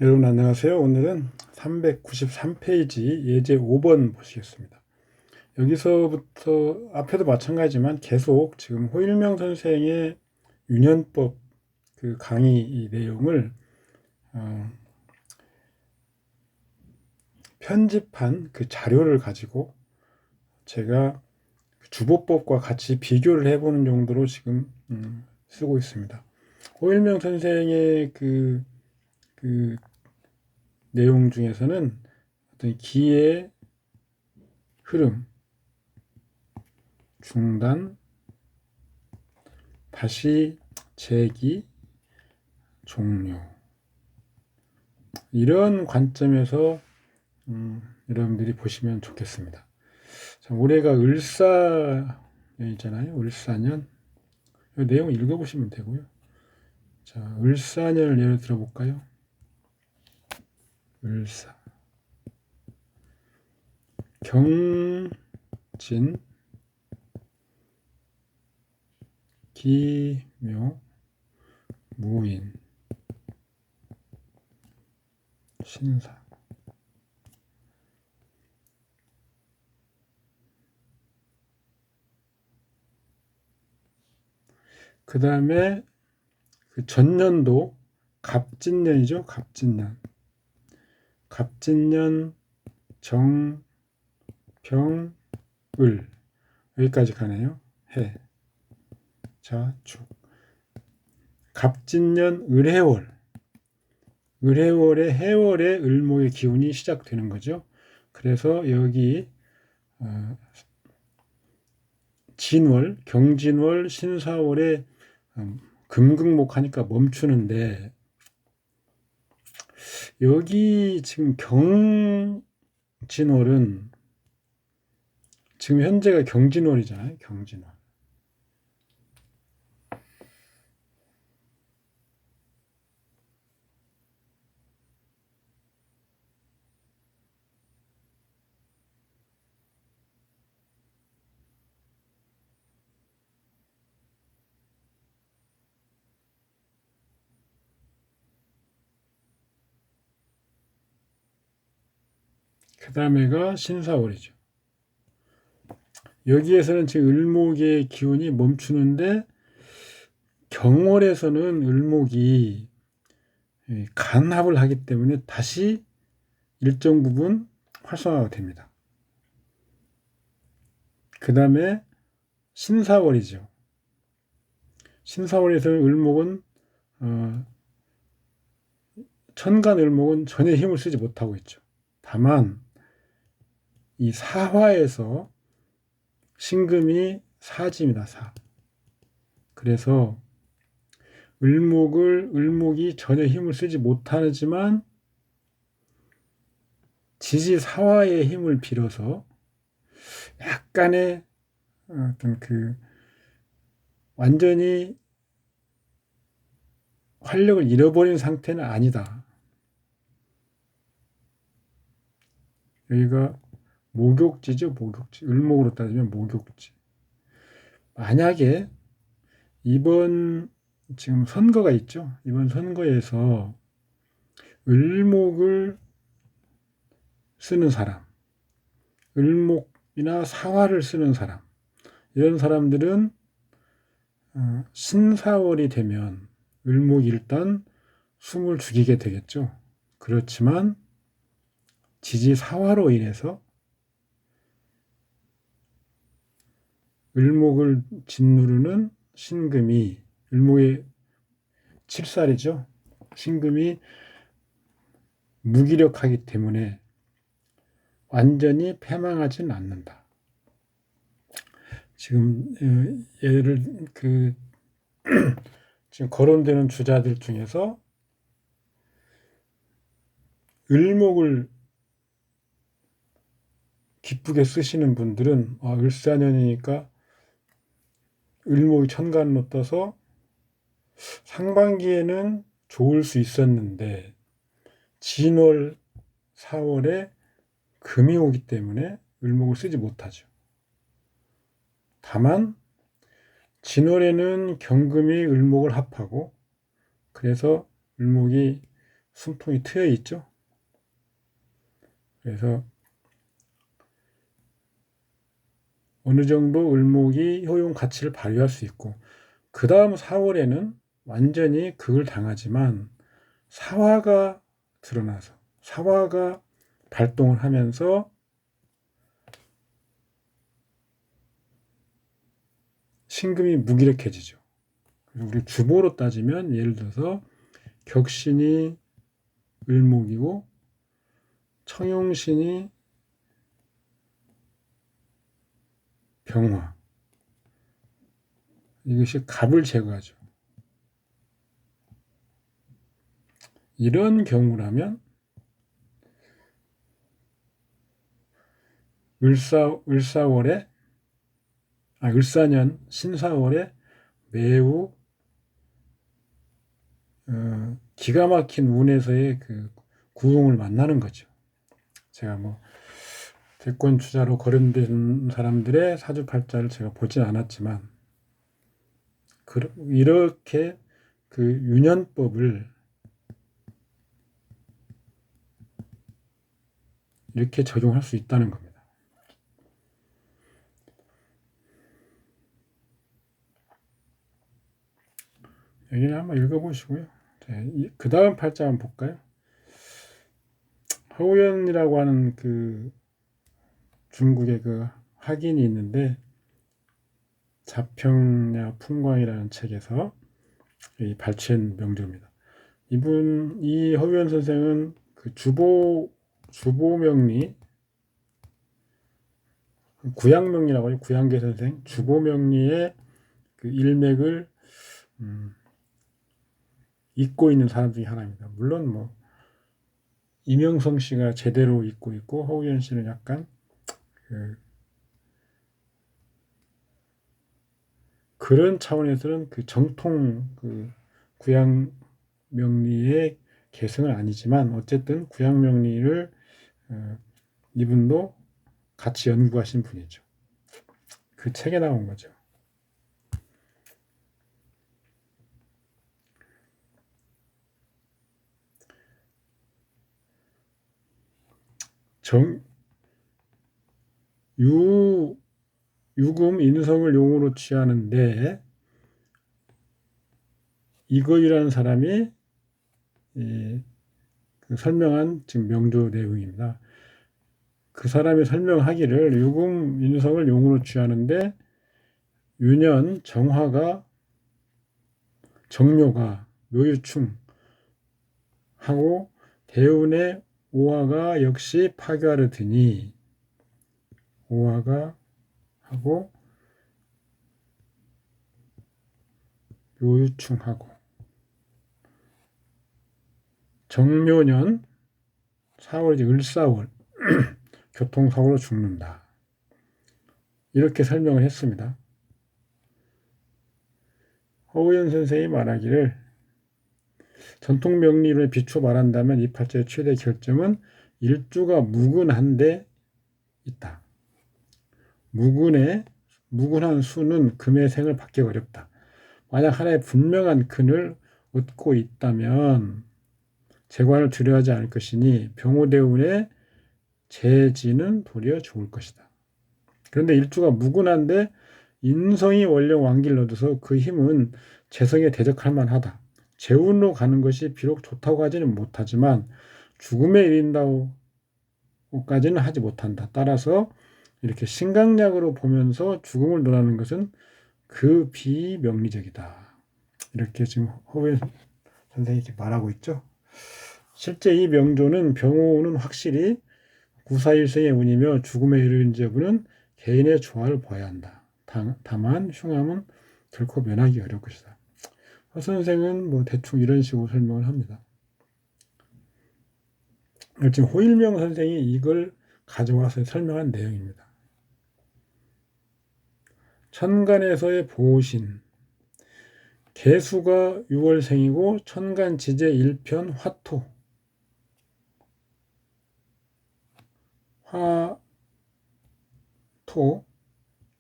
여러분 안녕하세요. 오늘은 393페이지 예제 5번 보시겠습니다. 여기서부터 앞에도 마찬가지지만 계속 지금 호일명 선생의 유년법 그 강의 이 내용을 편집한 그 자료를 가지고 제가 주보법과 같이 비교를 해보는 정도로 지금 쓰고 있습니다. 호일명 선생의 그 내용 중에서는 어떤 기의 흐름, 중단, 다시 재기, 종료, 이런 관점에서 여러분들이 보시면 좋겠습니다. 자, 올해가 을사년이잖아요. 을사년. 이 내용 읽어보시면 되고요. 자, 을사년을 예를 들어볼까요? 을사, 경진, 기묘, 무인, 신사. 그 다음에 그 전년도 갑진년이죠. 갑진년. 갑진년, 정, 병, 을. 여기까지 가네요. 해. 자, 축. 갑진년 을해월. 을해월에 해월에 을목의 기운이 시작되는 거죠. 그래서 여기 진월, 경진월, 신사월에 금극목 하니까 멈추는데, 여기 지금 경진월은 지금 현재가 경진월이잖아요. 경진월. 그 다음에가 신사월이죠. 여기에서는 지금 을목의 기운이 멈추는데, 경월에서는 을목이 간합을 하기 때문에 다시 일정 부분 활성화가 됩니다. 그 다음에 신사월이죠. 신사월에서는 을목은 천간 을목은 전혀 힘을 쓰지 못하고 있죠. 다만 이 사화에서 신금이 사지입니다. 사. 그래서 을목이 전혀 힘을 쓰지 못하지만 지지사화의 힘을 빌어서 약간의 어떤 그 완전히 활력을 잃어버린 상태는 아니다. 여기가 목욕지죠. 목욕지. 을목으로 따지면 목욕지. 만약에 이번 지금 선거가 있죠. 이번 선거에서 을목을 쓰는 사람, 을목이나 사화를 쓰는 사람, 이런 사람들은 신사월이 되면 을목이 일단 숨을 죽이게 되겠죠. 그렇지만 지지사화로 인해서 을목을 짓누르는 신금이, 을목의 7살이죠. 신금이 무기력하기 때문에 완전히 패망하지는 않는다. 지금 얘를 지금 거론되는 주자들 중에서 을목을 기쁘게 쓰시는 분들은 을사년이니까 을목이 천간으로 떠서 상반기에는 좋을 수 있었는데 진월, 4월에 금이 오기 때문에 을목을 쓰지 못하죠. 다만 진월에는 경금이 을목을 합하고, 그래서 을목이 숨통이 트여 있죠. 그래서 어느 정도 을목이 효용 가치를 발휘할 수 있고, 그 다음 4월에는 완전히 극을 당하지만 사화가 드러나서 사화가 발동을 하면서 신금이 무기력해지죠. 그래서 우리 주보로 따지면 예를 들어서 격신이 을목이고 청용신이 병화, 이것이 갑을 제거하죠. 이런 경우라면 을사년 신사월에 매우 기가 막힌 운에서의 그 구흥을 만나는 거죠. 제가 뭐 대권 주자로 거론된 사람들의 사주팔자를 제가 보진 않았지만 이렇게 그 윤현법을 이렇게 적용할 수 있다는 겁니다. 여기는 한번 읽어보시고요. 그 다음 팔자 한번 볼까요? 허우연이라고 하는 그 중국의 그 학인이 있는데 자평야 풍광이라는 책에서 발췌한 명조입니다. 이 허우연 선생은 그 주보명리 구양명리라고 하죠. 구양계 선생 주보명리의 그 일맥을 잇고 있는 사람 중에 하나입니다. 물론 뭐 이명성 씨가 제대로 잇고 있고 허우연 씨는 약간 그런 차원에서는 그 정통 그 구양명리의 계승은 아니지만 어쨌든 구양명리를 이분도 같이 연구하신 분이죠. 그 책에 나온 거죠. 유금 인성을 용어로 취하는데 이거이라는 사람이 그 설명한 지금 명조 내용입니다. 그 사람이 설명하기를 유금 인성을 용어로 취하는데 유년 정화가 정묘가 묘유충 하고 대운의 오화가 역시 파괴하려 드니 오화가 하고 묘유충하고 정묘년 4월이지 을사월 교통사고로 죽는다. 이렇게 설명을 했습니다. 허우연 선생이 말하기를 전통 명리론에 비추어 말한다면 이 팔자의 최대 결점은 일주가 무근한데 있다. 무근한 수는 금의 생을 받기 어렵다. 만약 하나의 분명한 근을 얻고 있다면 재관을 두려워하지 않을 것이니 병호대운의 재지는 도리어 좋을 것이다. 그런데 일주가 무근한데 인성이 원령 완기를 얻어서 그 힘은 재성에 대적할 만하다. 재운으로 가는 것이 비록 좋다고 하지는 못하지만 죽음에 이른다고까지는 하지 못한다. 따라서 이렇게 신강약으로 보면서 죽음을 논하는 것은 그 비명리적이다. 이렇게 지금 허우연 선생이 이렇게 말하고 있죠. 실제 이 명조는 병호운은 확실히 구사일생의 운이며 죽음에 이르는 여부는 개인의 조화를 봐야 한다. 다만 흉함은 결코 면하기 어려울 것이다. 허 선생은 뭐 대충 이런 식으로 설명을 합니다. 지금 호일명 선생이 이걸 가져와서 설명한 내용입니다. 천간에서의 보신 개수가 6월생이고 천간지재 1편 화토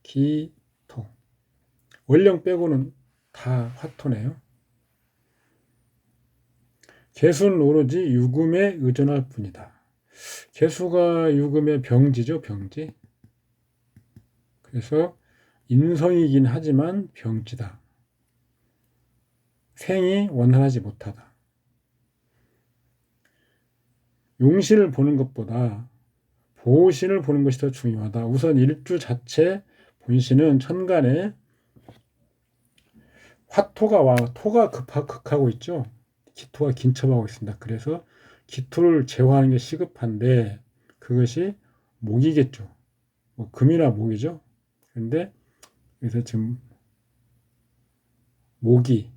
기토 원령 빼고는 다 화토네요. 개수는 오로지 유금에 의존할 뿐이다. 개수가 유금의 병지죠, 병지. 그래서 인성이긴 하지만 병지다. 생이 원활하지 못하다. 용신을 보는 것보다 보신을 보는 것이 더 중요하다. 우선 일주 자체 본신은 천간에 토가 극하고 있죠. 기토가 긴첩하고 있습니다. 그래서 기토를 제어하는 게 시급한데 그것이 목이겠죠. 뭐 금이나 목이죠. 그런데 그래서 지금 목이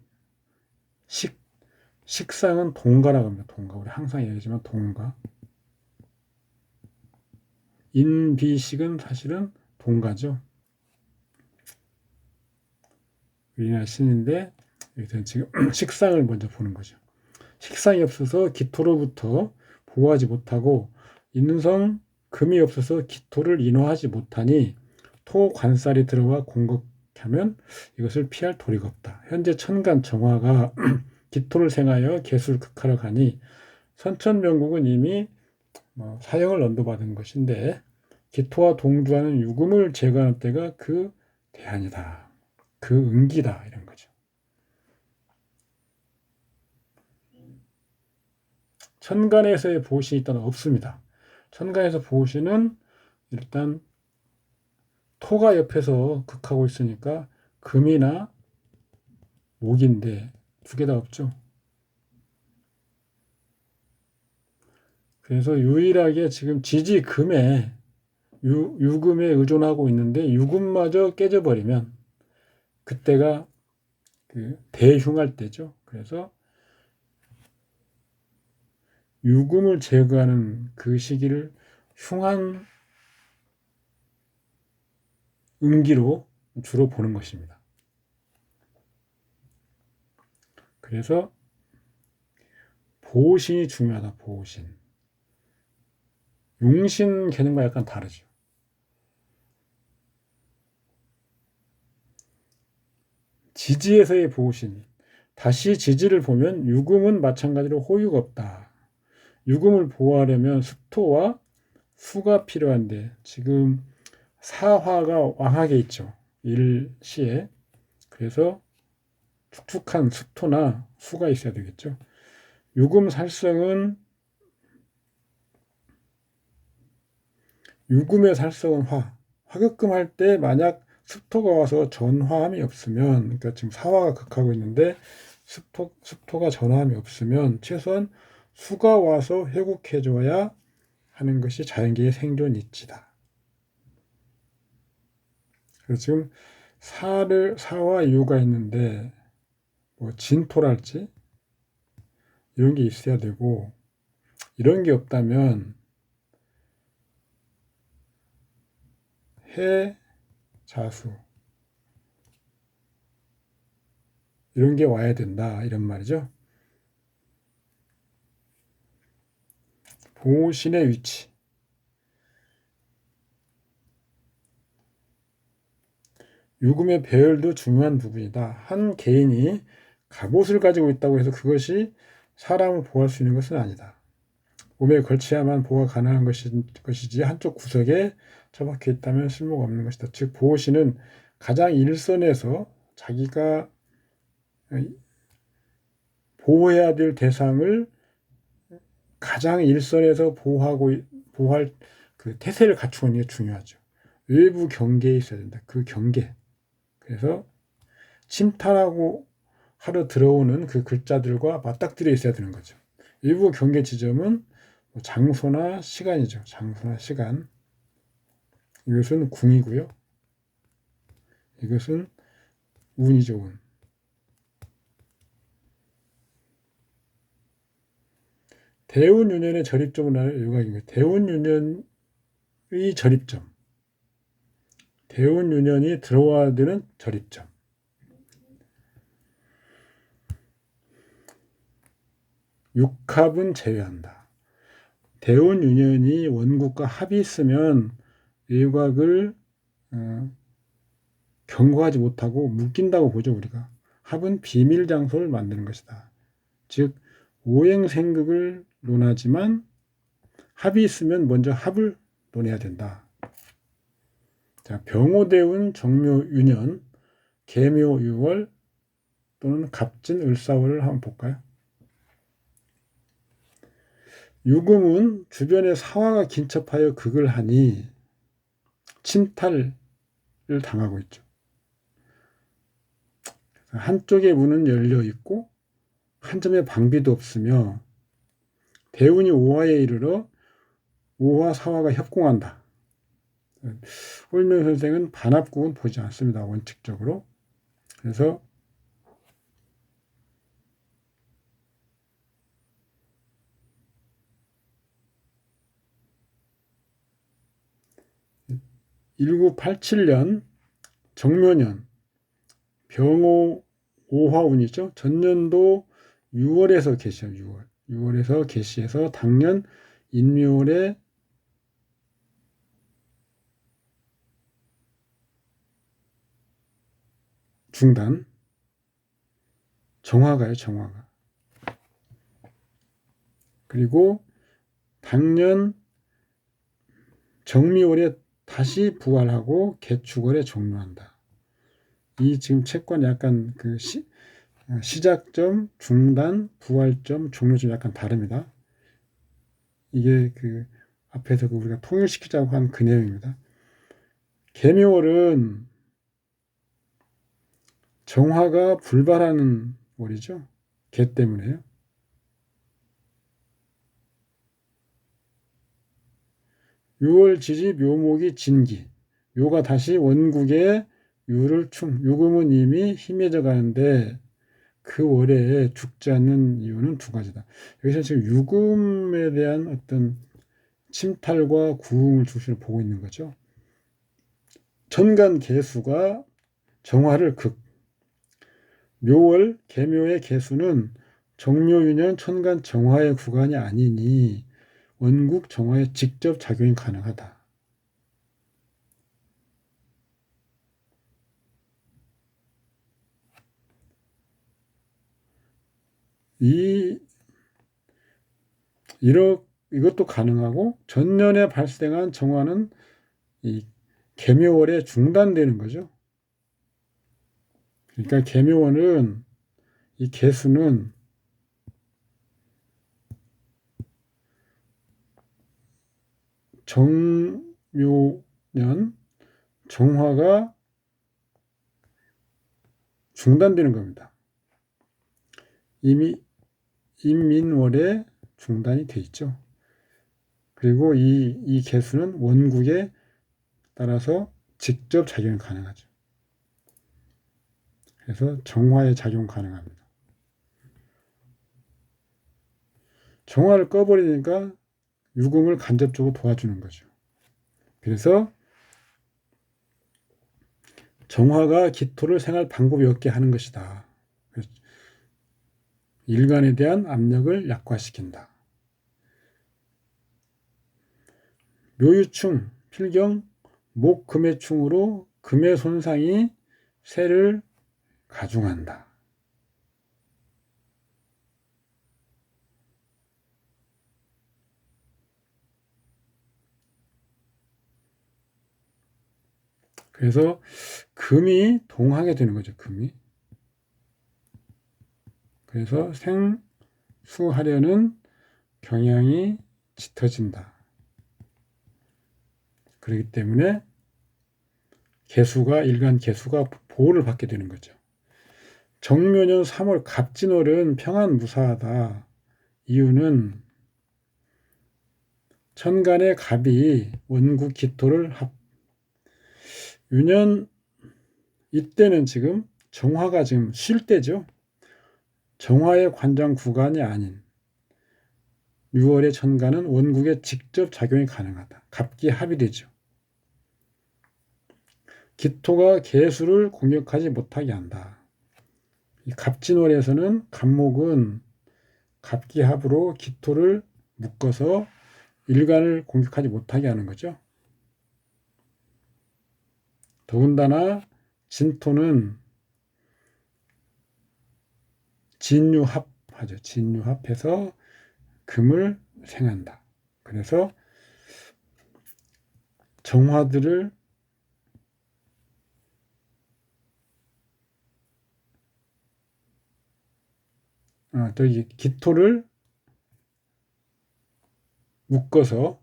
식상은 동가라고 합니다. 동가. 우리 항상 얘기하지만 동가. 인비식은 사실은 동가죠. 우리나라 신인데 여기서 지금 식상을 먼저 보는 거죠. 식상이 없어서 기토로부터 보호하지 못하고 인성 금이 없어서 기토를 인화하지 못하니 토 관살이 들어와 공격하면 이것을 피할 도리가 없다. 현재 천간 정화가 기토를 생하여 개수를 극하러 가니 선천명국은 이미 사형을 언도받은 것인데 기토와 동조하는 유금을 제거하는 때가 그 대안이다. 그 은기다. 이런 거죠. 천간에서의 보신이 일단 없습니다. 천간에서 보신은 일단 토가 옆에서 극하고 있으니까 금이나 목인데 두 개 다 없죠. 그래서 유일하게 지금 지지금에 유금에 의존하고 있는데 유금마저 깨져버리면 그때가 그 대흉할 때죠. 그래서 유금을 제거하는 그 시기를 흉한 음기로 주로 보는 것입니다. 그래서 보신이 중요하다. 보신. 용신 개념과 약간 다르죠. 지지에서의 보신. 다시 지지를 보면 유금은 마찬가지로 호유가 없다. 유금을 보호하려면 수토와 수가 필요한데 지금 사화가 왕하게 있죠. 일시에. 그래서 축축한 수토나 수가 있어야 되겠죠. 유금 살성은 유금의 살성은 화급금 할 때 만약 습토가 와서 전화함이 없으면, 그러니까 지금 사화가 극하고 있는데 습토가 전화함이 없으면 최소한 수가 와서 회복해줘야 하는 것이 자연계의 생존 이치다. 그래서 지금 사와 유가 있는데 뭐 진토랄지 이런 게 있어야 되고 이런 게 없다면 해, 자수 이런 게 와야 된다 이런 말이죠. 보신의 위치. 유금의 배열도 중요한 부분이다. 한 개인이 갑옷을 가지고 있다고 해서 그것이 사람을 보호할 수 있는 것은 아니다. 몸에 걸쳐야만 보호가 가능한 것이지 한쪽 구석에 처박혀 있다면 쓸모가 없는 것이다. 즉 보호신은 가장 일선에서 자기가 보호해야 될 대상을 가장 일선에서 보호할 그 태세를 갖추는 게 중요하죠. 외부 경계에 있어야 된다. 그 경계. 그래서 침탈하고 하러 들어오는 그 글자들과 맞닥뜨려 있어야 되는 거죠. 외부 경계 지점은 장소나 시간이죠. 장소나 시간. 이것은 궁이고요. 이것은 운이죠. 운. 대운유년의 절입점을 알아요. 요각입니다. 대운유년의 절입점. 대운유년이 들어와야 되는 절입점. 육합은 제외한다. 대운유년이 원국과 합이 있으면 일곽을 경고하지 못하고 묶인다고 보죠. 우리가. 합은 비밀 장소를 만드는 것이다. 즉 오행생극을 논하지만 합이 있으면 먼저 합을 논해야 된다. 자, 병오대운 정묘유년 계묘유월 또는 갑진을사월을 한번 볼까요? 유금은 주변에 사화가 긴첩하여 극을 하니 침탈을 당하고 있죠. 한쪽의 문은 열려 있고 한 점의 방비도 없으며 대운이 오화에 이르러 오화 사화가 협공한다. 홀명 선생은 반합국은 보지 않습니다. 원칙적으로. 그래서 (1987년) 정묘년 병호 오화운이죠. 전년도 6월에서 개시해요. 6월에서 개시해서 당년 인묘월에 중단. 정화가요, 정화가. 그리고 당년 정미월에 다시 부활하고 개축월에 종료한다. 이 지금 채권 약간 그 시작점, 중단, 부활점, 종료점 약간 다릅니다. 이게 그 앞에서 우리가 통일시키자고 한 그 내용입니다. 개묘월은 정화가 불발하는 월이죠. 개 때문에요. 유월 지지 묘목이 진기. 묘가 다시 원국에 유를 유금은 이미 희미해져 가는데 그 월에 죽지 않는 이유는 두 가지다. 여기서 지금 유금에 대한 어떤 침탈과 구흥을 중심으로 보고 있는 거죠. 천간 개수가 정화를 극. 묘월 개묘의 개수는 정묘유년 천간 정화의 구간이 아니니 원국 정화에 직접 작용이 가능하다. 이것도 가능하고 전년에 발생한 정화는 이 개묘월에 중단되는 거죠. 그러니까 개묘월은 이 개수는 정묘년 정화가 중단되는 겁니다. 이미 인민월에 중단이 돼 있죠. 그리고 이 개수는 원국에 따라서 직접 작용이 가능하죠. 그래서 정화에 작용 가능합니다. 정화를 꺼버리니까 유금을 간접적으로 도와주는 거죠. 그래서 정화가 기토를 생할 방법이 없게 하는 것이다. 일간에 대한 압력을 약화시킨다. 묘유충, 필경, 목, 금의 충으로 금의 손상이 세를 가중한다. 그래서 금이 동하게 되는 거죠. 금이. 그래서 생수하려는 경향이 짙어진다. 그렇기 때문에 일간 개수가 보호를 받게 되는 거죠. 정묘년 3월 갑진월은 평안무사하다. 이유는 천간의 갑이 원국 기토를 유년 이때는 지금 정화가 지금 쉴 때죠. 정화의 관장 구간이 아닌 6월의 천간은 원국에 직접 작용이 가능하다. 갑기 합이 되죠. 기토가 개수를 공격하지 못하게 한다. 이 갑진월에서는 갑목은 갑기합으로 기토를 묶어서 일간을 공격하지 못하게 하는 거죠. 더군다나 진토는 진유합 진유합하죠. 진유합해서 금을 생한다. 그래서 정화들을 기토를 묶어서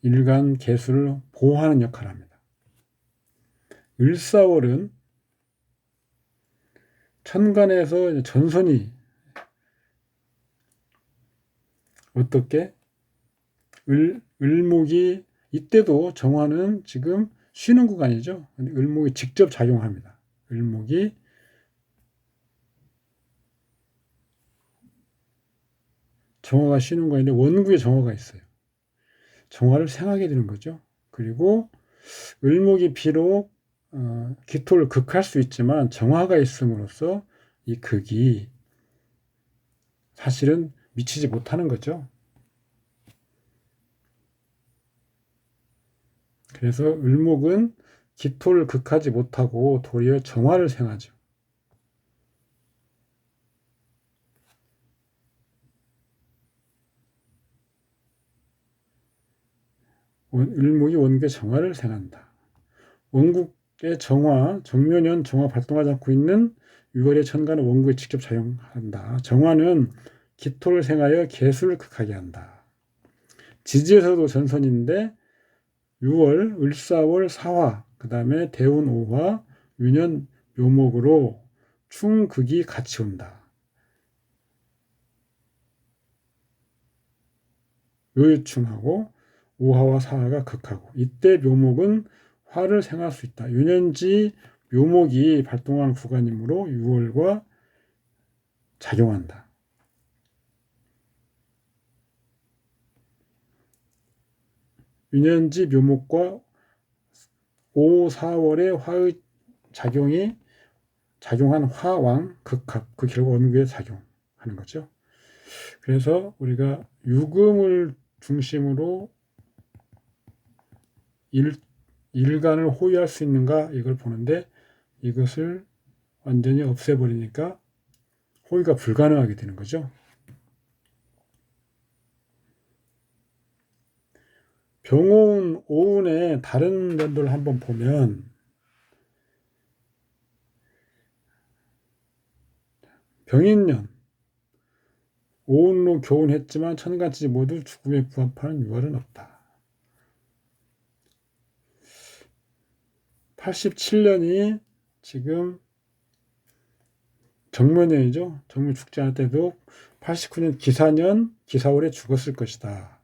일간 개수를 보호하는 역할을 합니다. 을사월은 천간에서 전선이 어떻게 을목이 이때도 정화는 지금 쉬는 구간이죠. 을목이 직접 작용합니다. 을목이 정화가 쉬는 구간인데 원구에 정화가 있어요. 정화를 생하게 되는 거죠. 그리고 을목이 비록 기토를 극할 수 있지만 정화가 있음으로써 이 극이 사실은 미치지 못하는 거죠. 그래서 을목은 기토를 극하지 못하고 도리어 정화를 생하죠. 을목이 원국의 정화를 생한다. 원국의 정화, 정묘년 정화 발동하지 않고 있는 6월의 천간은 원국에 직접 작용한다. 정화는 기토를 생하여 개수를 극하게 한다. 지지에서도 전선인데 6월, 을사월, 사화, 그 다음에 대운, 오화, 유년, 묘목으로 충극이 같이 온다. 요유충하고 오화와 사화가 극하고 이때 묘목은 화를 생할 수 있다. 유년지 묘목이 발동하는 구간이므로 6월과 작용한다. 유년지 묘목과 5, 4월의 화의 작용한 화왕 극합, 그 결과 원국에 작용하는 거죠. 그래서 우리가 유금을 중심으로 일간을 호위할 수 있는가 이걸 보는데 이것을 완전히 없애버리니까 호위가 불가능하게 되는 거죠. 병오운, 오운의 다른 면들을 한번 보면 병인년, 오운로 교운했지만 천간지 모두 죽음에 부합하는 6월은 없다. 87년이 지금 정묘년이죠. 정묘 죽지 않을 때도 89년 기사년, 기사월에 죽었을 것이다.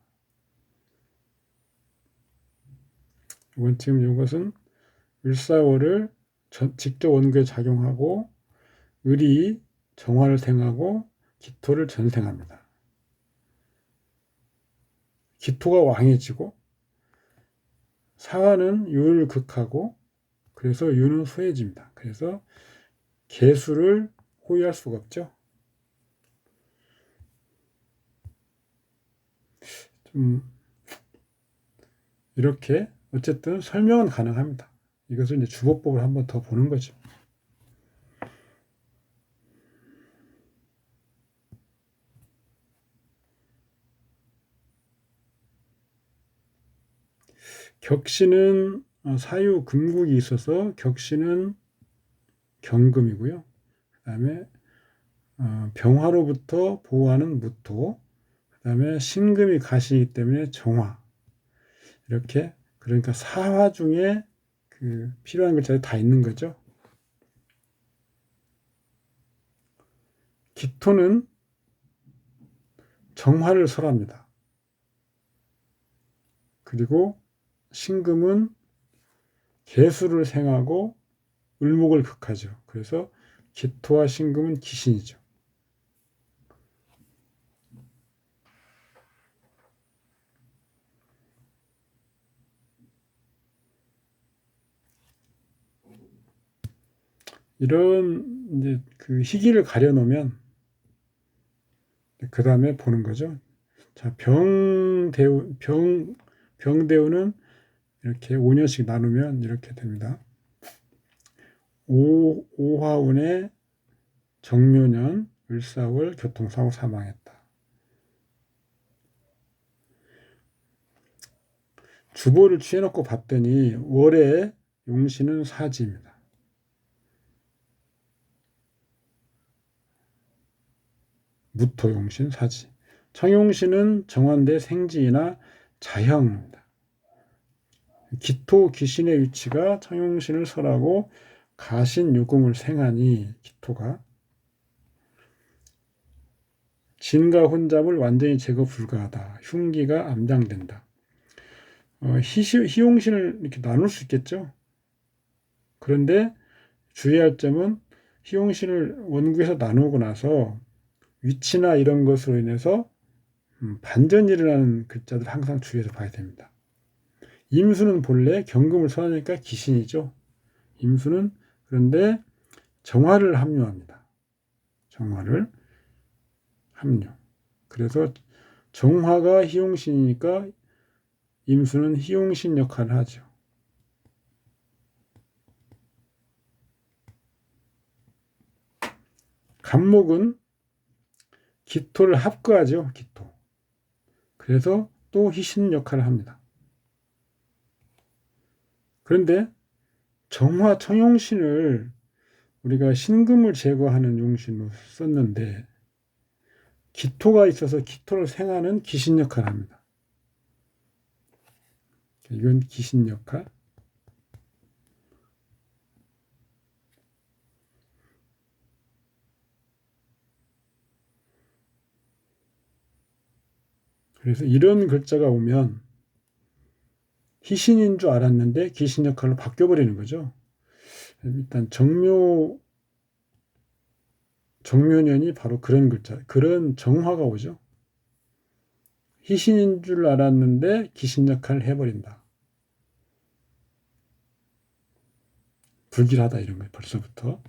이건 지금 이것은 을사월을 직접 원국에 작용하고 을이 정화를 생하고 기토를 전생합니다. 기토가 왕해지고 사화는 유를 극하고 그래서 유는 소해집니다. 그래서 개수를 호위할 수가 없죠. 좀 이렇게 어쨌든 설명은 가능합니다. 이것을 이제 주법법을 한번 더 보는 거죠. 격신은 사유 금국이 있어서 격신은 경금이고요. 그 다음에 병화로부터 보호하는 무토, 그 다음에 신금이 가시이기 때문에 정화. 이렇게 그러니까 사화 중에 그 필요한 글자들이 다 있는 거죠. 기토는 정화를 설합니다. 그리고 신금은 개수를 생하고 을목을 극하죠. 그래서 기토와 신금은 기신이죠. 이런 이제 그 희기를 가려놓으면 그 다음에 보는 거죠. 자, 병대우는 이렇게 5년씩 나누면 이렇게 됩니다. 오화운의 정묘년, 을사월 교통사고 사망했다. 주보를 취해놓고 봤더니 월에 용신은 사지입니다. 무토용신 사지. 청용신은 정환대 생지이나 자형입니다. 기토 귀신의 위치가 청용신을 설하고 가신 유금을 생하니 기토가 진과 혼잡을 완전히 제거 불가하다. 흉기가 암장된다. 희용신을 이렇게 나눌 수 있겠죠. 그런데 주의할 점은 희용신을 원국에서 나누고 나서 위치나 이런 것으로 인해서 반전이 일어나는 글자들 항상 주의해서 봐야 됩니다. 임수는 본래 경금을 선하니까 기신이죠. 임수는 그런데 정화를 합류합니다. 정화를 합류. 그래서 정화가 희용신이니까 임수는 희용신 역할을 하죠. 간목은 기토를 합거하죠. 기토. 그래서 또 희신 역할을 합니다. 그런데 정화 청용신을 우리가 신금을 제거하는 용신으로 썼는데 기토가 있어서 기토를 생하는 기신 역할을 합니다. 이건 기신 역할. 그래서 이런 글자가 오면 희신인 줄 알았는데 기신 역할로 바뀌어버리는 거죠. 일단 정묘년이 바로 그런 글자, 그런 정화가 오죠. 희신인 줄 알았는데 기신 역할을 해버린다. 불길하다 이런 거예요. 벌써부터.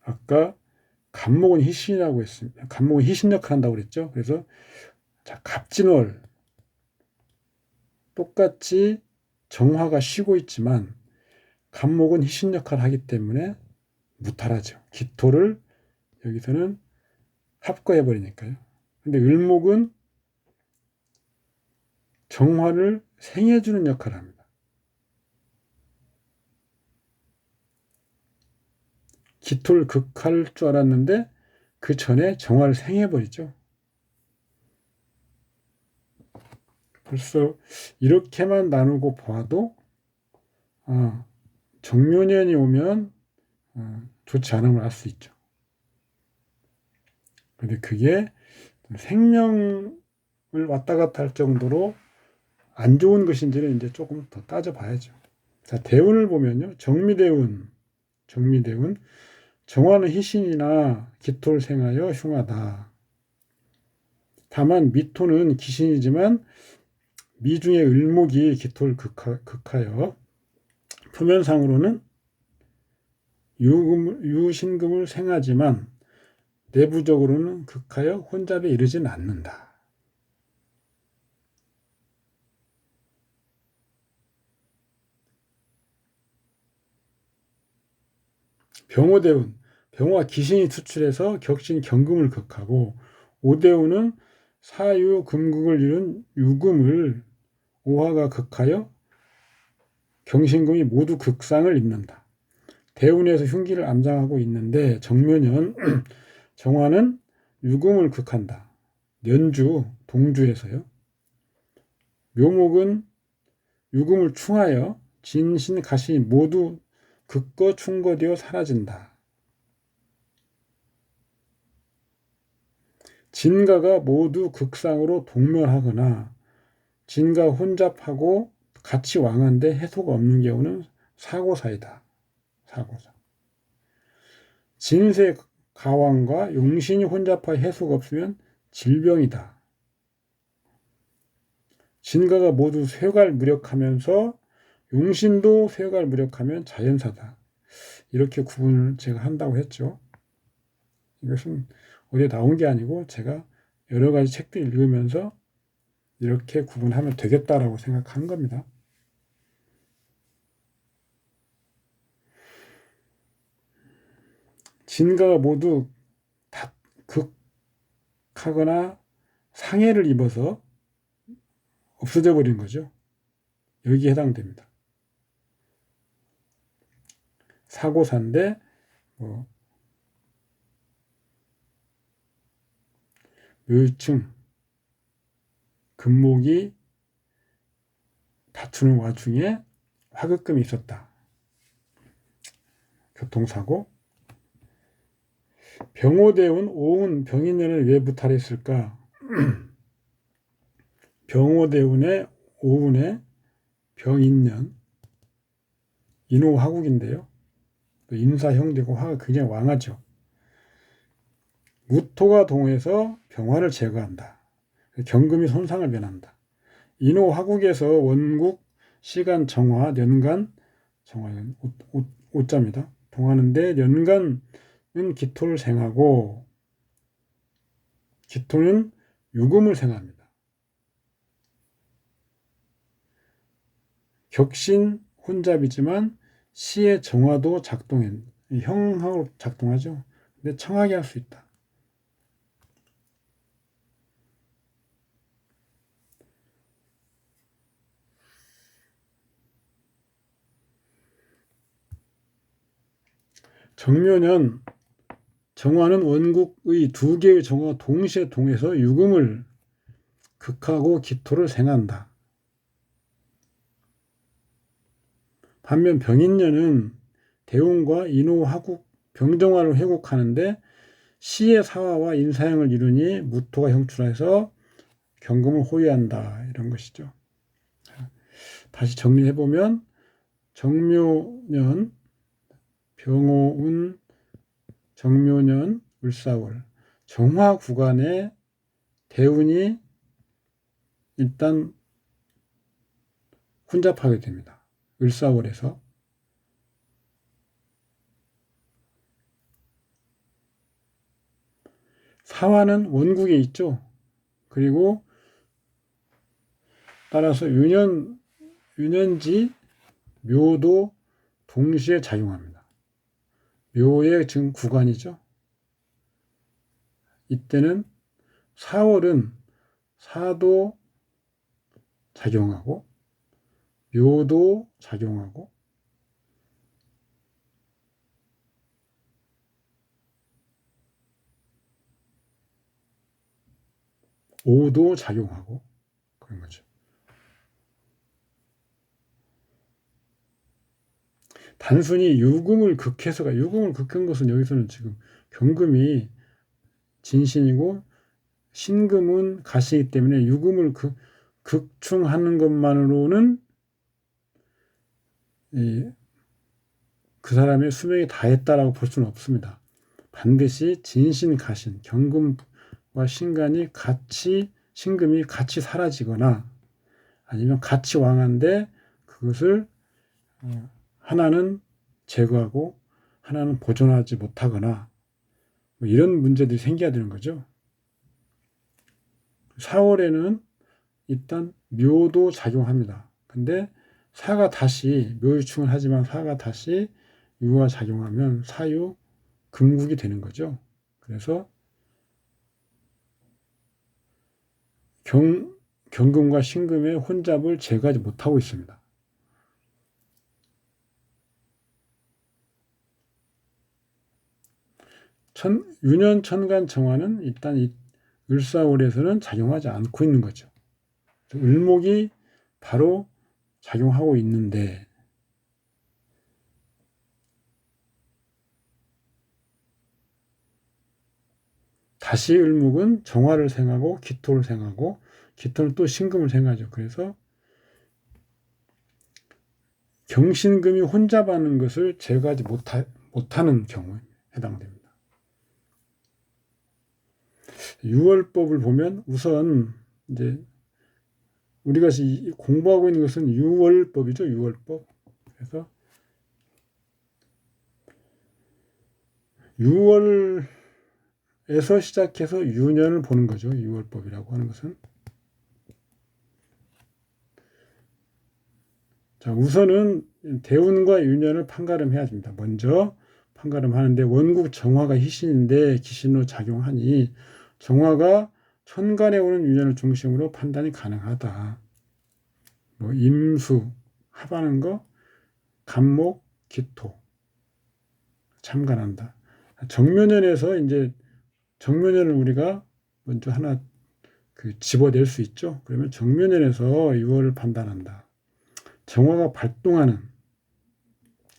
아까 간목은 희신이라고 했습니다. 간목은 희신 역할을 한다고 그랬죠. 그래서 자, 갑진월 똑같이 정화가 쉬고 있지만 간목은 희신 역할을 하기 때문에 무탈하죠. 기토를 여기서는 합거해버리니까요. 근데 을목은 정화를 생해주는 역할을 합니다. 기토를 극할 줄 알았는데 그 전에 정화를 생해버리죠. 벌써 이렇게만 나누고 봐도 정묘년이 오면 좋지 않음을 알 수 있죠. 근데 그게 생명을 왔다 갔다 할 정도로 안 좋은 것인지는 이제 조금 더 따져봐야죠. 자, 대운을 보면요. 정미대운. 정화는 희신이나 기토를 생하여 흉하다. 다만 미토는 기신이지만 미중의 을목이 기토를 극하여 표면상으로는 유신금을 생하지만 내부적으로는 극하여 혼잡에 이르진 않는다. 병오대운, 병화 기신이 투출해서 격신 경금을 극하고 오대운은 사유 금극을 이룬 유금을 오화가 극하여 경신금이 모두 극상을 입는다. 대운에서 흉기를 암장하고 있는데 정묘년 정화는 유금을 극한다. 연주, 동주에서요. 묘목은 유금을 충하여 진신, 가신이 모두 극거, 충거되어 사라진다. 진가가 모두 극상으로 동멸하거나 진가 혼잡하고 같이 왕한데 해소가 없는 경우는 사고사이다. 사고사. 진세 가왕과 용신이 혼잡하여 해소가 없으면 질병이다. 진가가 모두 쇠갈 무력하면서 용신도 쇠갈 무력하면 자연사다. 이렇게 구분을 제가 한다고 했죠. 이것은 어디에 나온 게 아니고 제가 여러 가지 책들 읽으면서 이렇게 구분하면 되겠다라고 생각한 겁니다. 진가가 모두 다 극하거나 상해를 입어서 없어져 버린 거죠. 여기에 해당됩니다. 사고사인데 묘유증, 금목이 다투는 와중에 화급금이 있었다. 교통사고. 병오대운 오운 병인년을 왜 무탈했을까? 병오대운의 오운의 병인년, 인호화국인데요. 인사형되고 화가 굉장히 왕하죠. 무토가 동해서 병화를 제거한다. 경금이 손상을 면한다. 인호화국에서 원국, 시간, 정화, 년간, 정화는 오자입니다. 동하는데 년간은 기토를 생하고 기토는 유금을 생합니다. 격신 혼잡이지만 시의 정화도 형하고 작동하죠. 근데 청하게 할 수 있다. 정묘년 정화는 원국의 두 개의 정화가 동시에 동해서 유금을 극하고 기토를 생한다. 반면 병인년은 대운과 인호화국 병정화를 회복하는데 시의 사화와 인사형을 이루니 무토가 형출해서 경금을 호위한다. 이런 것이죠. 다시 정리해보면 정묘년, 병오운, 정묘년, 을사월 정화 구간에 대운이 일단 혼잡하게 됩니다. 을사월에서. 사화는 원국에 있죠. 그리고 따라서 유년지, 묘도 동시에 작용합니다. 묘의 지금 구간이죠. 이때는 4월은 사도 작용하고 묘도 작용하고 오도 작용하고 그런 거죠. 단순히 유금을 극한 것은 여기서는 지금 경금이 진신이고 신금은 가시이기 때문에 유금을 극충하는 것만으로는 그 사람의 수명이 다했다라고 볼 수는 없습니다. 반드시 진신 가신 경금과 신금이 같이 사라지거나 아니면 같이 왕한데 그것을 하나는 제거하고 하나는 보존하지 못하거나 이런 문제들이 생겨야 되는 거죠. 4월에는 일단 묘도 작용합니다. 근데 사가 다시 묘유충을 하지만 사가 다시 유화 작용하면 사유 금국이 되는 거죠. 그래서 경금과 신금의 혼잡을 제거하지 못하고 있습니다. 유년 천간 정화는 일단 이 을사월에서는 작용하지 않고 있는 거죠. 을목이 바로 작용하고 있는데 다시 을목은 정화를 생하고 기토를 생하고 기토는 또 신금을 생하죠. 그래서 경신금이 혼잡하는 것을 제거하지 못하는 경우에 해당됩니다. 유월법을 보면 우선 이제 우리가 공부하고 있는 것은 유월법이죠. 유월법. 그래서 유월에서 시작해서 유년을 보는 거죠. 유월법이라고 하는 것은. 자, 우선은 대운과 유년을 판가름해야 됩니다. 먼저 판가름하는데 원국 정화가 희신인데 기신으로 작용하니 정화가 천간에 오는 유년을 중심으로 판단이 가능하다. 뭐 임수 합하는 거 간목 기토 참관한다. 정묘년에서 이제 정묘년을 우리가 먼저 하나 집어낼 수 있죠. 그러면 정묘년에서 유월을 판단한다. 정화가 발동하는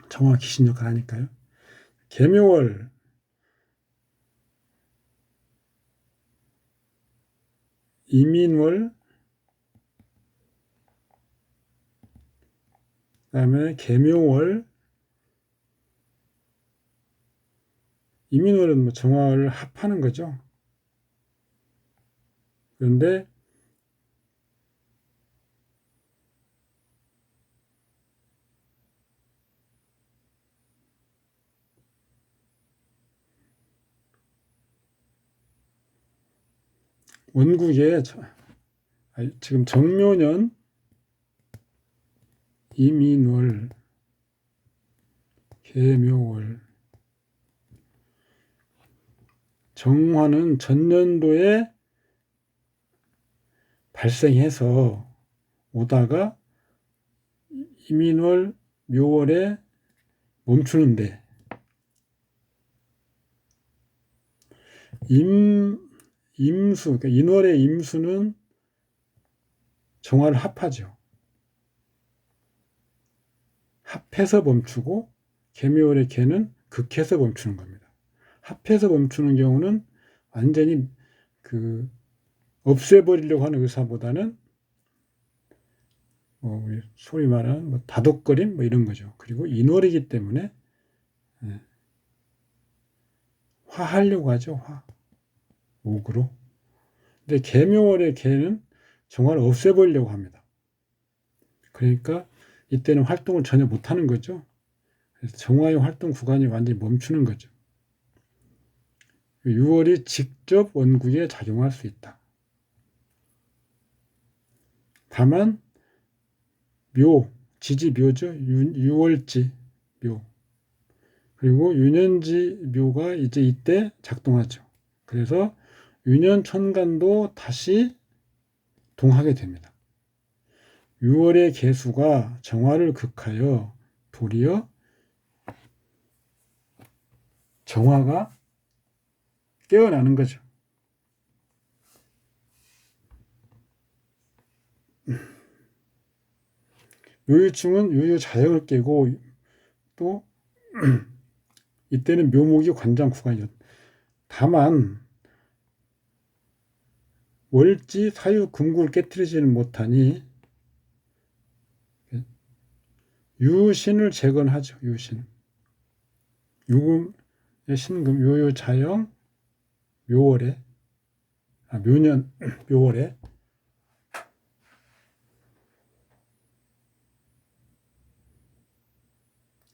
정화 기신 역할을 하니까요. 계묘월 이민월 그다음에 계묘월 이민월은 뭐 정화를 합하는 거죠. 그런데 원국에 지금 정묘년 이민월 계묘월 정화는 전년도에 발생해서 오다가 이민월 묘월에 멈추는데 임수 그러니까 인월의 임수는 정화를 합하죠. 합해서 멈추고 계묘월의 계는 극해서 멈추는 겁니다. 합해서 멈추는 경우는 완전히 없애버리려고 하는 의사보다는 소위 말하는 다독거림 이런 거죠. 그리고 인월이기 때문에 화하려고 하죠. 옥으로. 근데 계묘월의 계는 정화를 없애버리려고 합니다. 그러니까 이때는 활동을 전혀 못하는 거죠. 그래서 정화의 활동 구간이 완전히 멈추는 거죠. 6월이 직접 원국에 작용할 수 있다. 다만 묘, 지지 묘죠. 6월지 묘. 그리고 유년지 묘가 이제 이때 작동하죠. 그래서 유년 천간도 다시 동하게 됩니다. 6월의 개수가 정화를 극하여 도리어 정화가 깨어나는 거죠. 묘유충은 유유 자역을 깨고 또 이때는 묘목이 관장 구간이죠. 다만 월지 사유 금국을 깨뜨리지는 못하니 유신을 재건하죠. 유신. 유금의 신금 요요 자영 묘월에 묘년 묘월에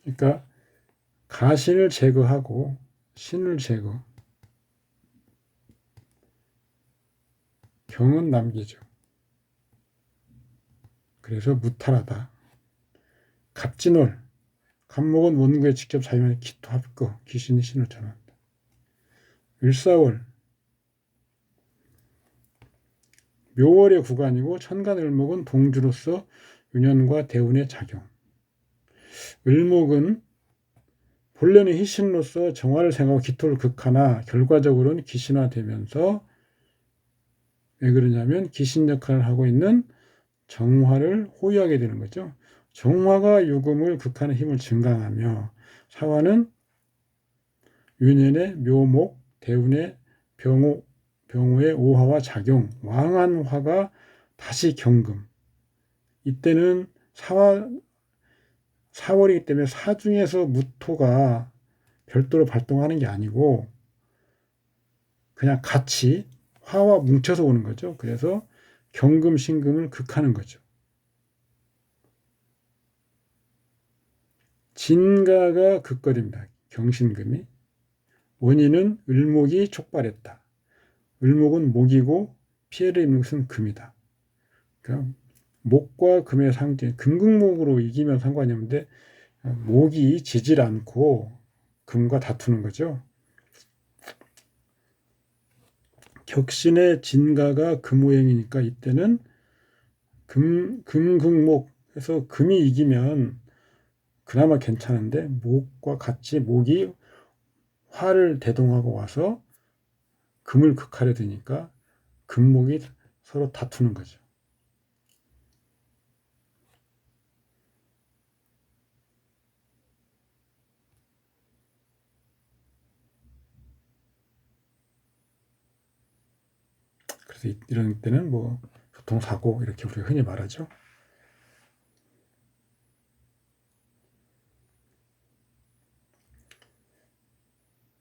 그러니까 가신을 제거하고 신을 제거 경은 남기죠. 그래서 무탈하다. 갑진월 갑목은 원국에 직접 자유하는 기토 합거 기신이 신을 전한다. 을사월 묘월의 구간이고 천간을목은 동주로서 유년과 대운의 작용. 을목은 본래는 희신으로서 정화를 생각하고 기토를 극하나 결과적으로는 기신화되면서 왜 그러냐면 기신 역할을 하고 있는 정화를 호위하게 되는 거죠. 정화가 유금을 극하는 힘을 증강하며 사화는 유년의 묘목, 대운의 병호의 오화와 작용, 왕한화가 다시 경금. 이때는 사월이기 때문에 사중에서 무토가 별도로 발동하는 게 아니고 그냥 같이 화와 뭉쳐서 오는 거죠. 그래서 경금, 신금을 극하는 거죠. 진가가 극거립니다. 경신금이. 원인은 을목이 촉발했다. 을목은 목이고 피해를 입는 것은 금이다. 그러니까 목과 금의 상징, 금극목으로 이기면 상관이 없는데 목이 지질 않고 금과 다투는 거죠. 격신의 진가가 금오행이니까 이때는 금극목 해서 금이 이기면 그나마 괜찮은데 목과 같이 목이 화를 대동하고 와서 금을 극하려 드니까 금목이 서로 다투는 거죠. 그래서 이런 때는 뭐 교통사고 이렇게 우리가 흔히 말하죠.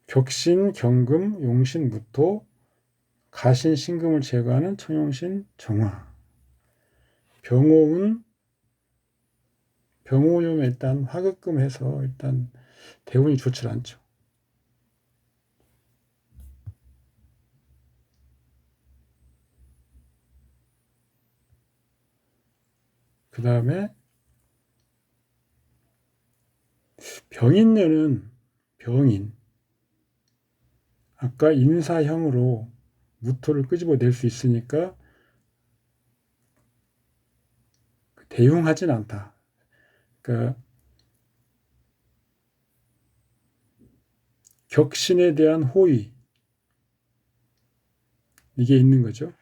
격신, 경금, 용신, 무토, 가신, 신금을 제거하는 청용신, 정화. 병호는 병호염에 일단 화급금해서 일단 대운이 좋지 않죠. 그 다음에 병인년은 병인. 아까 인사형으로 무토를 끄집어낼 수 있으니까 대흉하진 않다. 그러니까 격신에 대한 호의 이게 있는 거죠.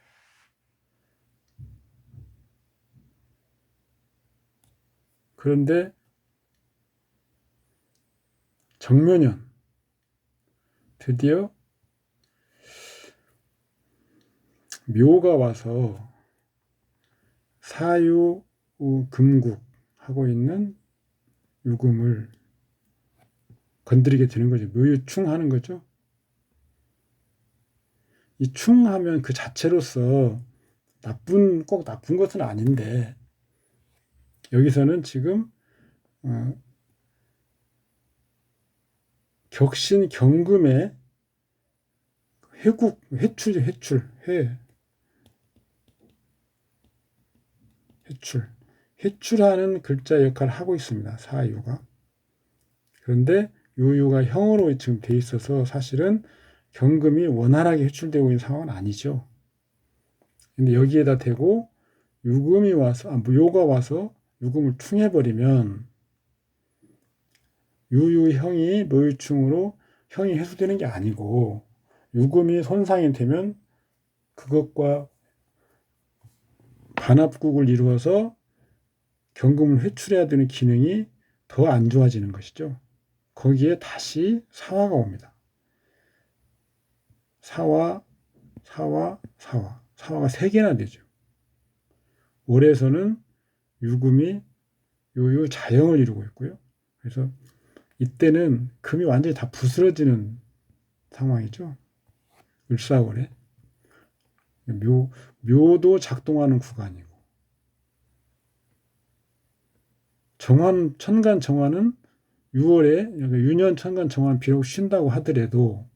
그런데 정묘년 드디어 묘가 와서 사유 금국 하고 있는 유금을 건드리게 되는 거죠. 묘유충 하는 거죠. 이 충하면 그 자체로서 꼭 나쁜 것은 아닌데 여기서는 지금 격신 경금의 회국 회출하는 글자 역할을 하고 있습니다. 사유가. 그런데 요유가 형으로 지금 돼 있어서 사실은 경금이 원활하게 회출되고 있는 상황은 아니죠. 근데 여기에다 대고 유금이 와서 묘가 와서 유금을 충해버리면 유유형이 묘유충으로 형이 해소되는 게 아니고 유금이 손상이 되면 그것과 반합국을 이루어서 경금을 회출해야 되는 기능이 더 안 좋아지는 것이죠. 거기에 다시 사화가 옵니다. 사화가 3개나 되죠. 월에서는 유금이 요요 자형을 이루고 있고요. 그래서 이때는 금이 완전히 다 부스러지는 상황이죠. 을사월에. 묘도 작동하는 구간이고. 천간 정화는 6월에 유년 천간 정화는 비록 쉰다고 하더라도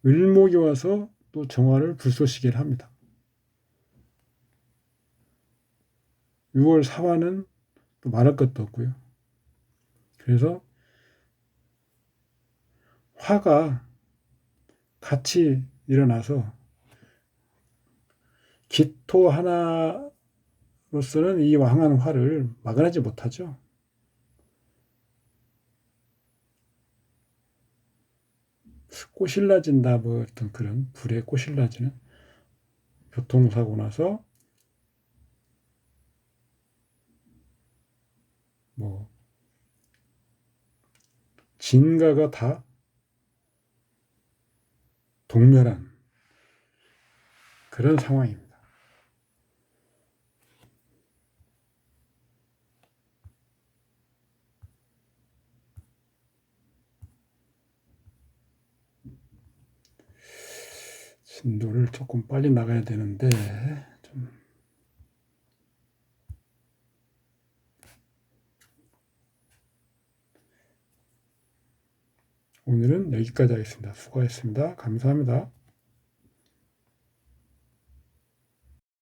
을목이 와서 또 정화를 불쏘시개를 합니다. 6월 사화는 또 말할 것도 없고요. 그래서 화가 같이 일어나서 기토 하나로서는 이 왕한 화를 막아내지 못하죠. 꼬실라진다 뭐 어떤 그런 불에 꼬실라지는 교통사고 나서 뭐 진가가 다 동멸한 그런 상황입니다. 진도를 조금 빨리 나가야 되는데 좀 오늘은 여기까지 하겠습니다. 수고하셨습니다. 감사합니다.